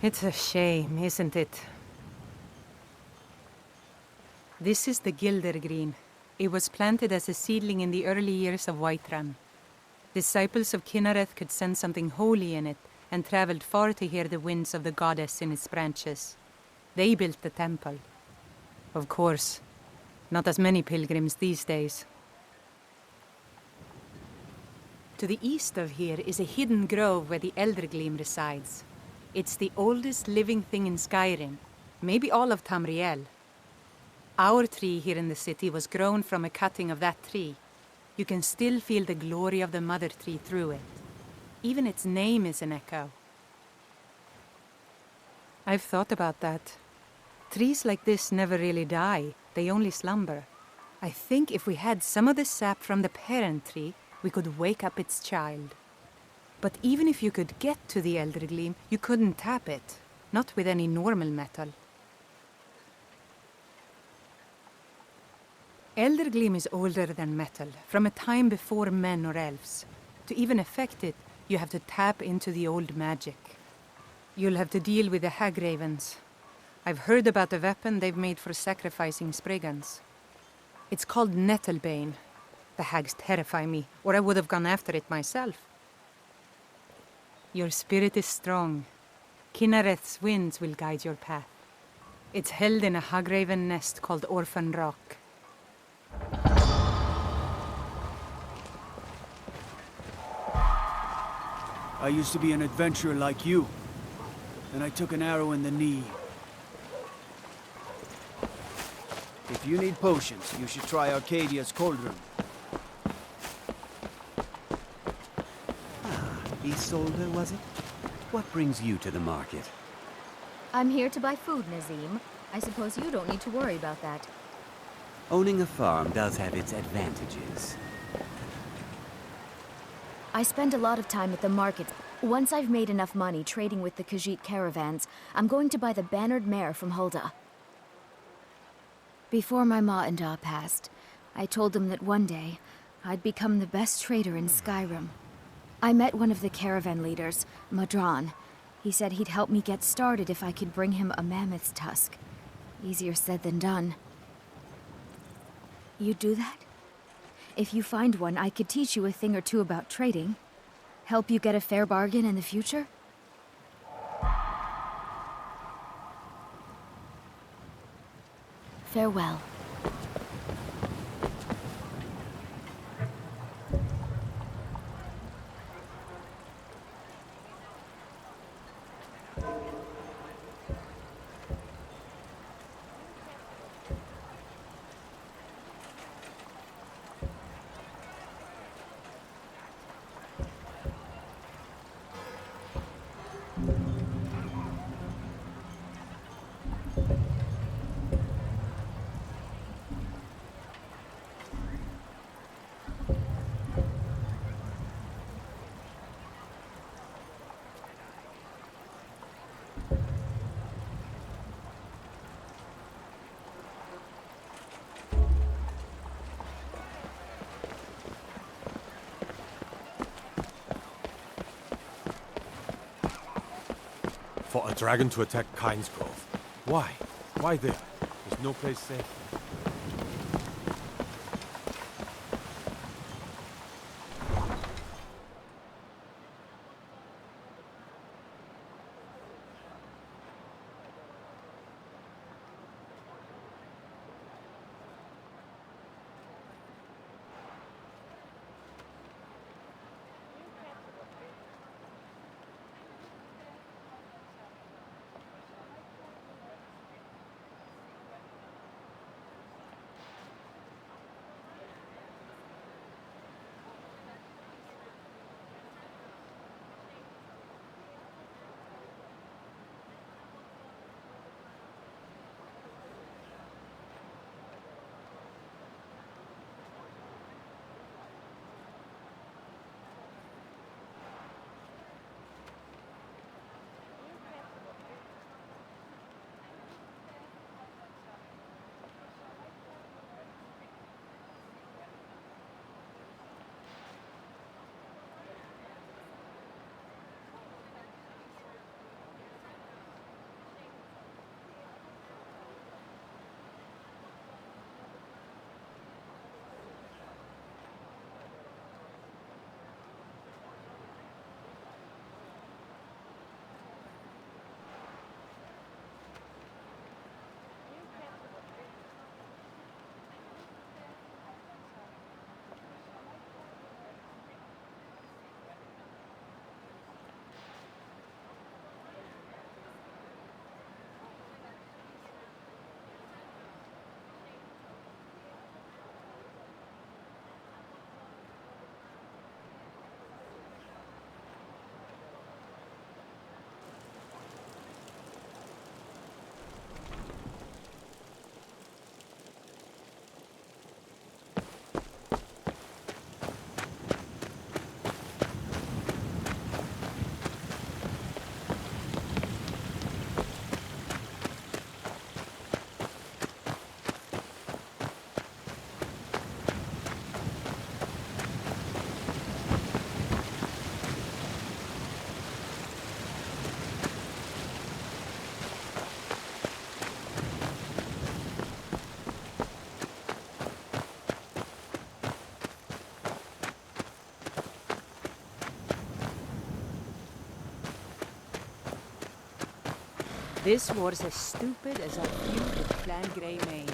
It's a shame, isn't it? This is the Eldergleam. It was planted as a seedling in the early years of Whiterun. Disciples of Kynareth could sense something holy in it and traveled far to hear the winds of the goddess in its branches. They built the temple. Of course, not as many pilgrims these days. To the east of here is a hidden grove where the Eldergleam resides. It's the oldest living thing in SKYRIM, maybe all of Tamriel. Our tree here in the city was grown from a cutting of that tree. You can still feel the glory of the mother tree through it. Even its name is an echo. I've thought about that. Trees like this never really die, they only slumber. I think if we had some of the sap from the parent tree, we could wake up its child. But even if you could get to the Eldergleam, you couldn't tap it. Not with any normal metal. Eldergleam is older than metal, from a time before men or elves. To even affect it, you have to tap into the old magic. You'll have to deal with the hag ravens. I've heard about the weapon they've made for sacrificing Spriggans. It's called Nettlebane. The hags terrify me, or I would have gone after it myself. Your spirit is strong. Kynareth's winds will guide your path. It's held in a hagraven nest called Orphan Rock. I used to be an adventurer like you. Then I took an arrow in the knee. If you need potions, you should try Arcadia's cauldron. Isolde, was it? What brings you to the market? I'm here to buy food, Nazim. I suppose you don't need to worry about that. Owning a farm does have its advantages. I spend a lot of time at the market. Once I've made enough money trading with the Khajiit caravans, I'm going to buy the bannered mare from Hulda. Before my ma and Da passed, I told them that one day, I'd become the best trader in SKYRIM. I met one of the caravan leaders, Madran. He said he'd help me get started if I could bring him a mammoth's tusk. Easier said than done. You'd do that? If you find one, I could teach you a thing or two about trading. Help you get a fair bargain in the future? Farewell. For a dragon to attack Kyne's Grove. Why? Why there? There's no place safe. This war's as stupid as our feud with Clan Greymane.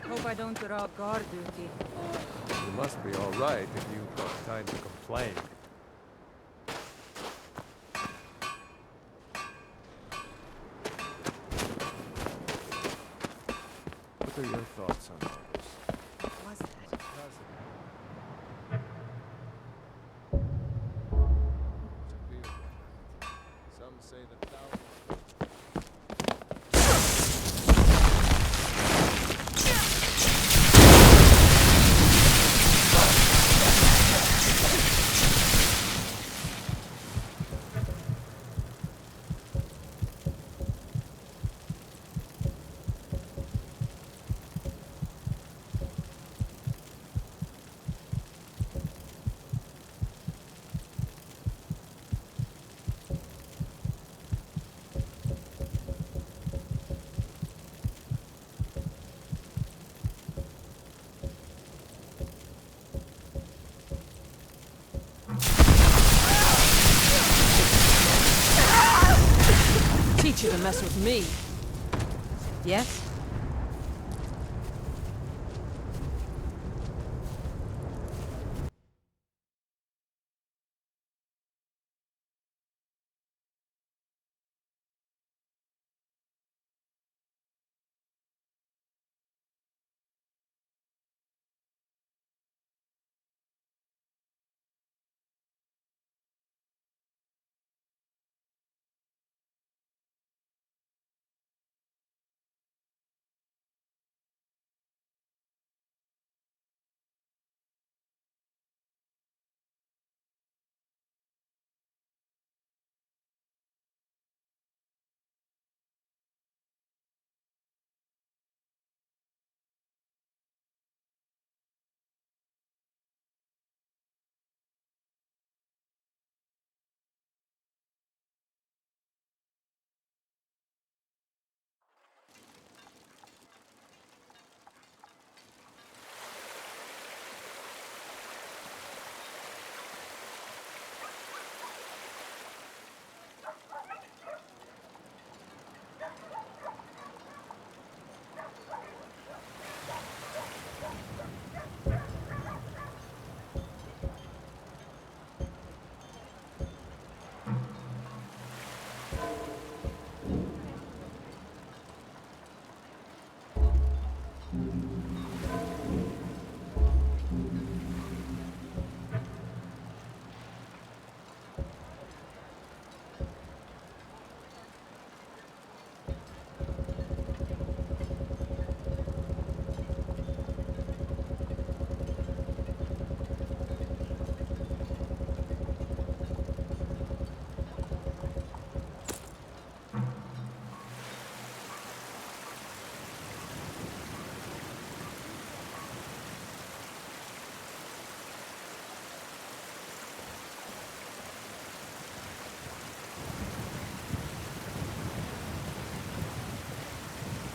Hope I don't draw guard duty. You must be all right if you've got time to complain. What are your thoughts on all this? What was that? Some say the thousand. Teach you to mess with me. Yes?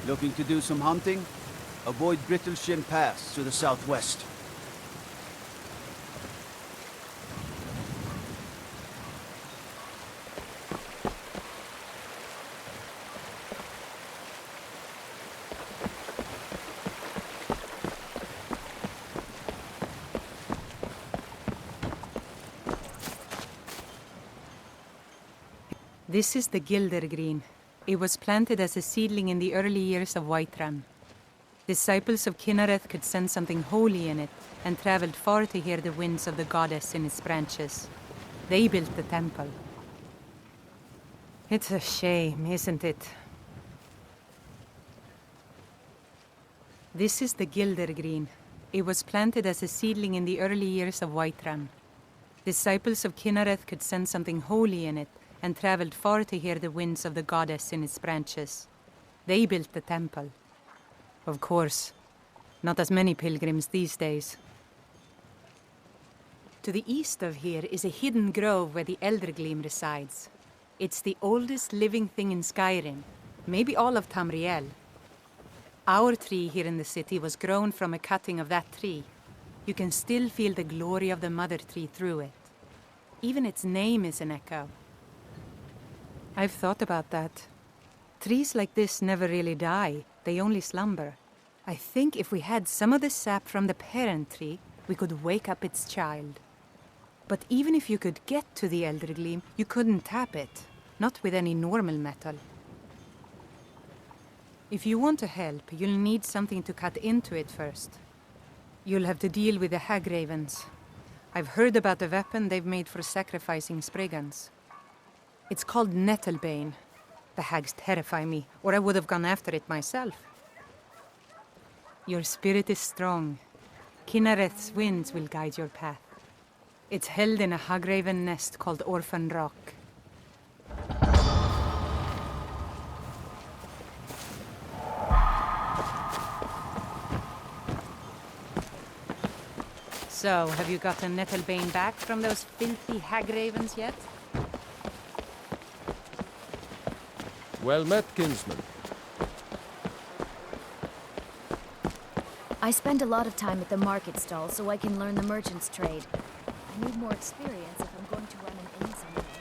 Looking to do some hunting? Avoid Brittleshin Pass to the southwest. This is the Eldergleam. It was planted as a seedling in the early years of Whiterun. Disciples of Kynareth could sense something holy in it and traveled far to hear the winds of the goddess in its branches. They built the temple. It's a shame, isn't it? This is the Eldergleam. It was planted as a seedling in the early years of Whiterun. Disciples of Kynareth could sense something holy in it and traveled far to hear the winds of the goddess in its branches. They built the temple. Of course, not as many pilgrims these days. To the east of here is a hidden grove where the Eldergleam resides. It's the oldest living thing in SKYRIM, maybe all of Tamriel. Our tree here in the city was grown from a cutting of that tree. You can still feel the glory of the mother tree through it. Even its name is an echo. I've thought about that. Trees like this never really die, they only slumber. I think if we had some of the sap from the parent tree, we could wake up its child. But even if you could get to the Eldergleam, you couldn't tap it. Not with any normal metal. If you want to help, you'll need something to cut into it first. You'll have to deal with the hag ravens. I've heard about the weapon they've made for sacrificing Spriggans. It's called Nettlebane. The hags terrify me, or I would have gone after it myself. Your spirit is strong. Kynareth's winds will guide your path. It's held in a hagraven nest called Orphan Rock. So, have you gotten Nettlebane back from those filthy hag ravens yet? Well met, kinsman. I spend a lot of time at the market stall so I can learn the merchant's trade. I need more experience if I'm going to run an inn someday.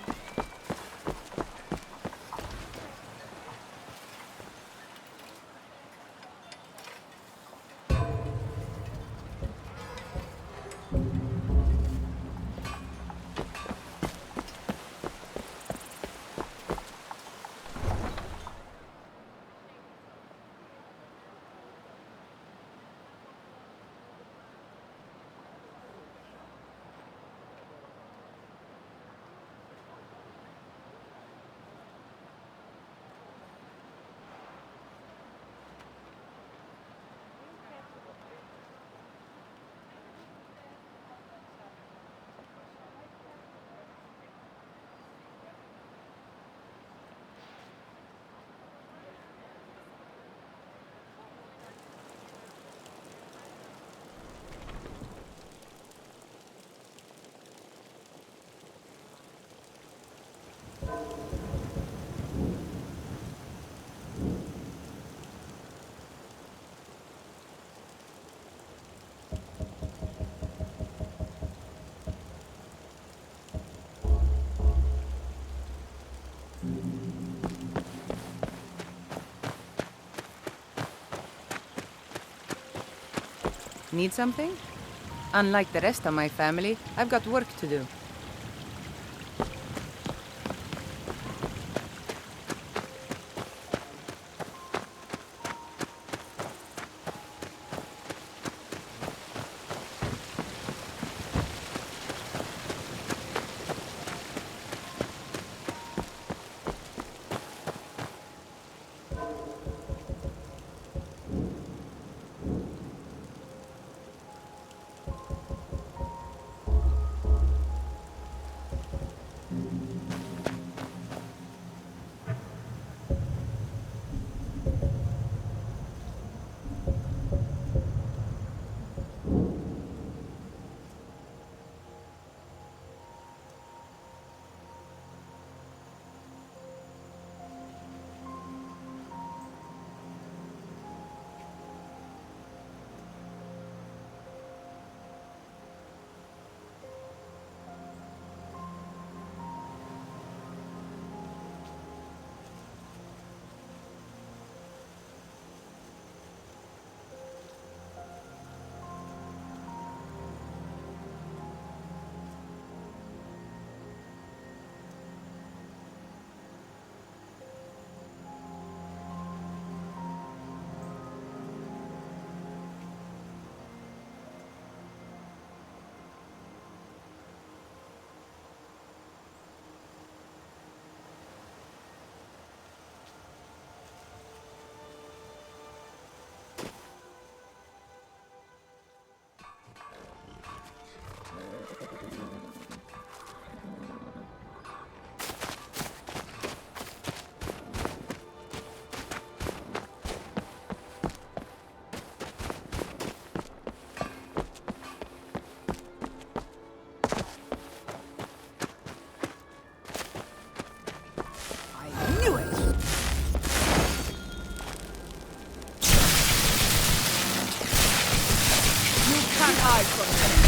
Need something? Unlike the rest of my family, I've got work to do. hide from me.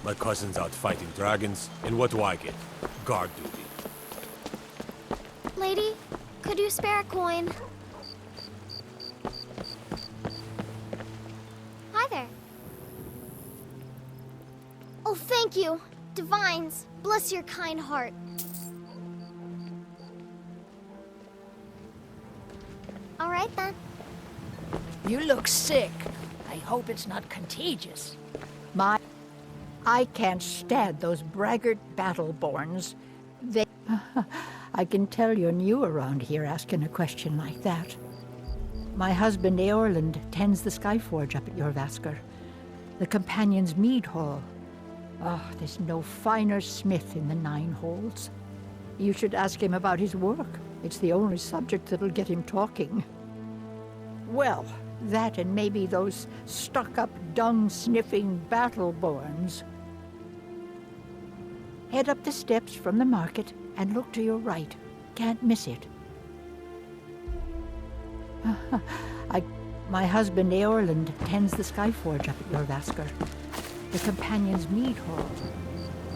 My cousin's out fighting dragons, and what do I get? Guard duty. Lady, could you spare a coin? Hi there. Oh, thank you. Divines, bless your kind heart. All right, then. You look sick. I hope it's not contagious. I can't stand those braggart battleborns. I can tell you're new around here asking a question like that. My husband Eorland tends the Skyforge up at Jorvaskr, the Companion's Mead Hall. Oh, there's no finer smith in the Nine Holes. You should ask him about his work. It's the only subject that'll get him talking. Well, that and maybe those stuck-up, dung-sniffing battleborns. Head up the steps from the market and look to your right. Can't miss it. My husband Eorland tends the Skyforge up at Jorvaskr, the Companion's Mead Hall.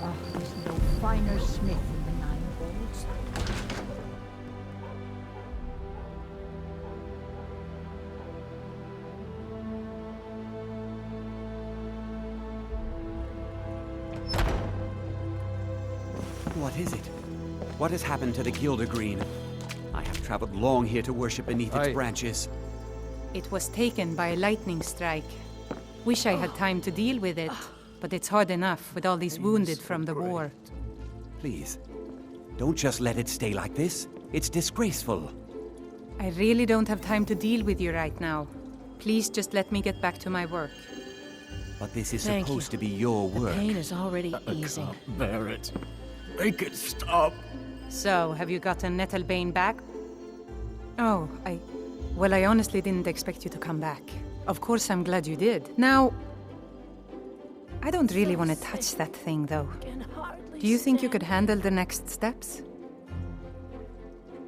Oh, there's no finer smith in the Nine Holes. What is it? What has happened to the Eldergleam? I have traveled long here to worship beneath its branches. It was taken by a lightning strike. Wish I had time to deal with it, but it's hard enough with all these wounded from the war. Please, don't just let it stay like this. It's disgraceful. I really don't have time to deal with you right now. Please just let me get back to my work. But this is Thank supposed you. to be your work. Pain is already easing. Bear it. Make it stop. So, have you gotten Nettlebane back? Oh, Well, I honestly didn't expect you to come back. Of course, I'm glad you did. Now, I don't really want to touch that thing, though. Do you think you could handle the next steps?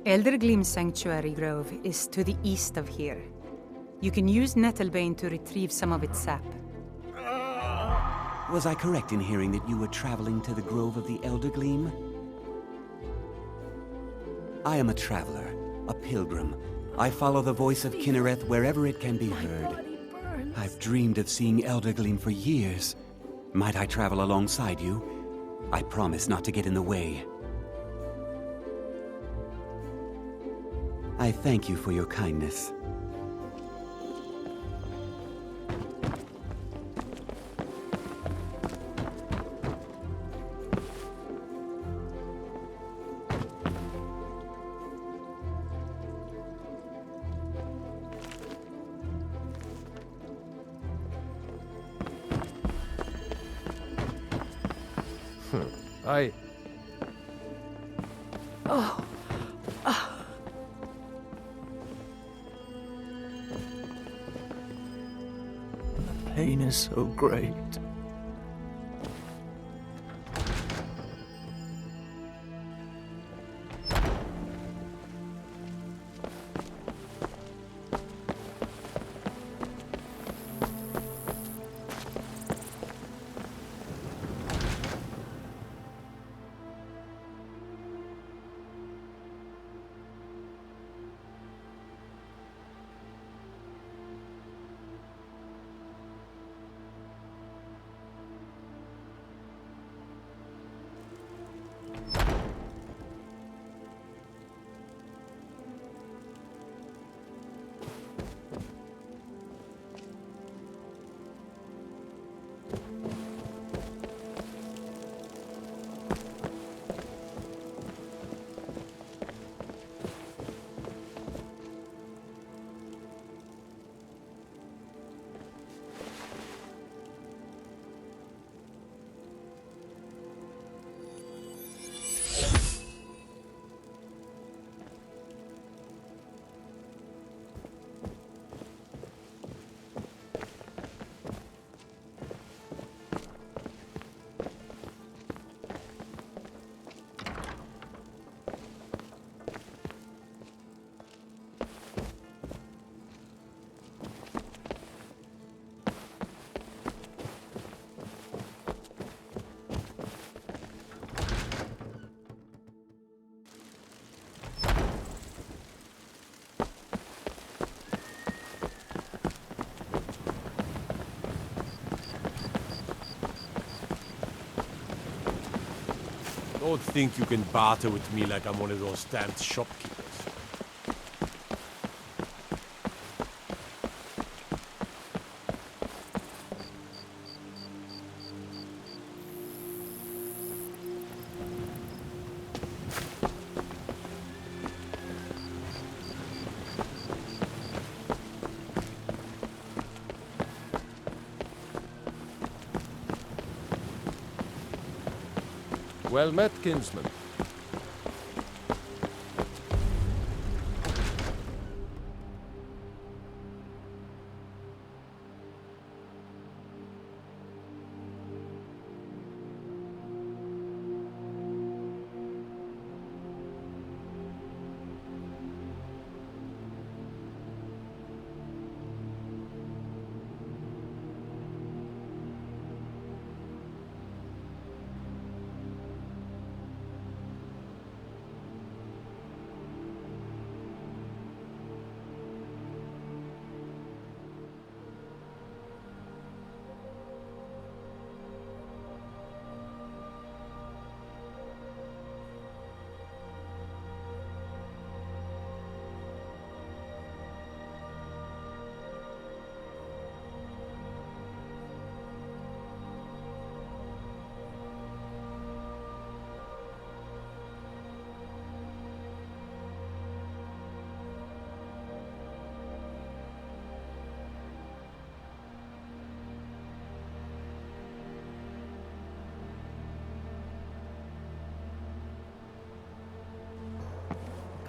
Eldergleam Sanctuary Grove is to the east of here. You can use Nettlebane to retrieve some of its sap. Was I correct in hearing that you were traveling to the Grove of the Eldergleam? I am a traveler, a pilgrim. I follow the voice of Kinnereth wherever it can be heard. I've dreamed of seeing Eldergleam for years. Might I travel alongside you? I promise not to get in the way. I thank you for your kindness. The pain is so great. Don't think you can barter with me like I'm one of those damned shopkeepers. Well met, kinsman.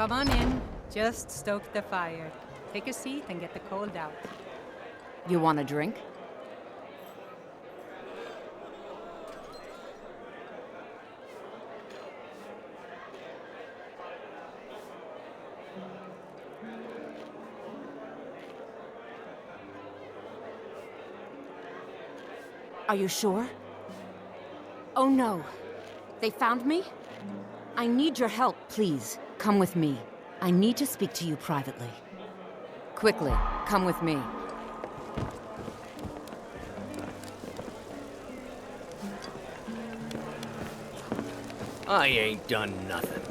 Come on in. Just stoke the fire. Take a seat and get the cold out. You want a drink? Are you sure? Oh no. They found me? I need your help, please. Come with me. I need to speak to you privately. Quickly, come with me. I ain't done nothing.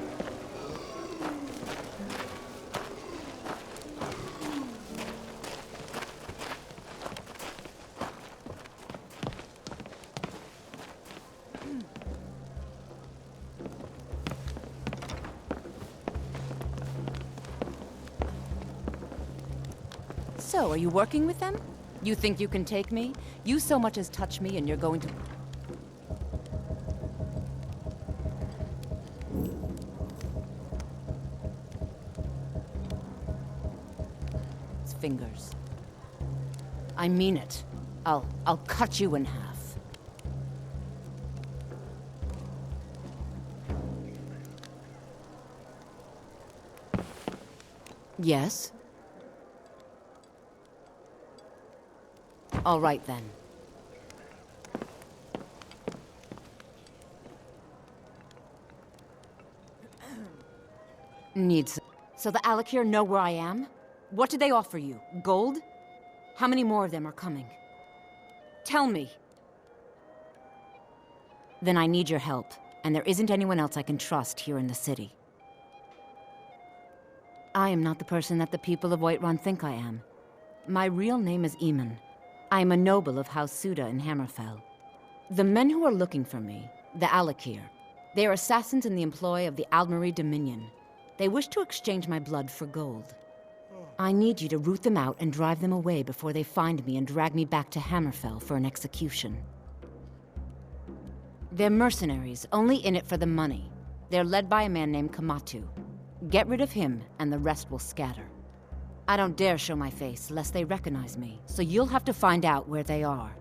So, are you working with them? You think you can take me? You so much as touch me and you're going to... It's fingers. I mean it. I'll cut you in half. Yes? All right, then. Needs. So the Alakir know where I am? What did they offer you? Gold? How many more of them are coming? Tell me. Then I need your help, and there isn't anyone else I can trust here in the city. I am not the person that the people of Whiterun think I am. My real name is Eamon. I am a noble of House Suda in Hammerfell. The men who are looking for me, the Alakir, they are assassins in the employ of the Aldmeri Dominion. They wish to exchange my blood for gold. I need you to root them out and drive them away before they find me and drag me back to Hammerfell for an execution. They're mercenaries, only in it for the money. They're led by a man named Kamatu. Get rid of him, and the rest will scatter. I don't dare show my face, lest they recognize me, so you'll have to find out where they are.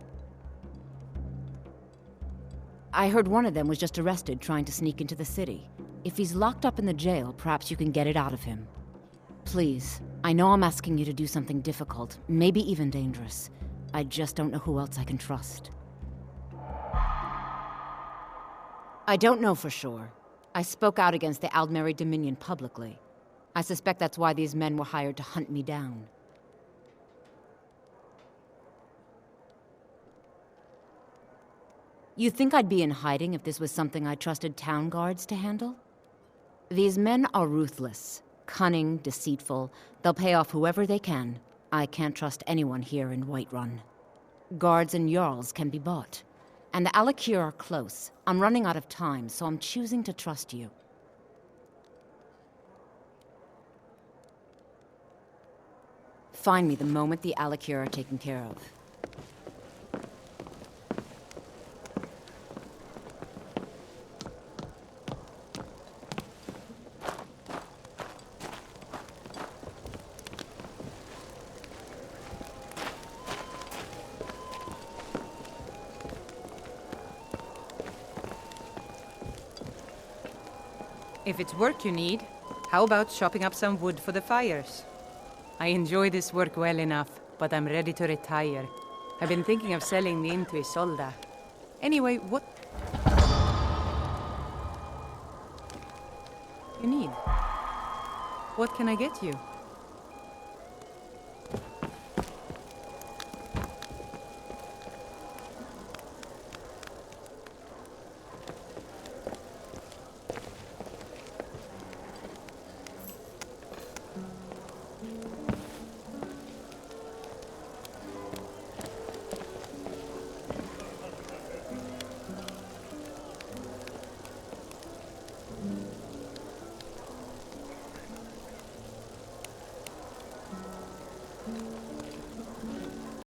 I heard one of them was just arrested trying to sneak into the city. If he's locked up in the jail, perhaps you can get it out of him. Please, I know I'm asking you to do something difficult, maybe even dangerous. I just don't know who else I can trust. I don't know for sure. I spoke out against the Aldmeri Dominion publicly. I suspect that's why these men were hired to hunt me down. You think I'd be in hiding if this was something I trusted town guards to handle? These men are ruthless, cunning, deceitful. They'll pay off whoever they can. I can't trust anyone here in Whiterun. Guards and Jarls can be bought. And the Alakir are close. I'm running out of time, so I'm choosing to trust you. Find me the moment the Alakir are taken care of. If it's work you need, how about chopping up some wood for the fires? I enjoy this work well enough, but I'm ready to retire. I've been thinking of selling me into Isolda. Anyway, what you need? What can I get you?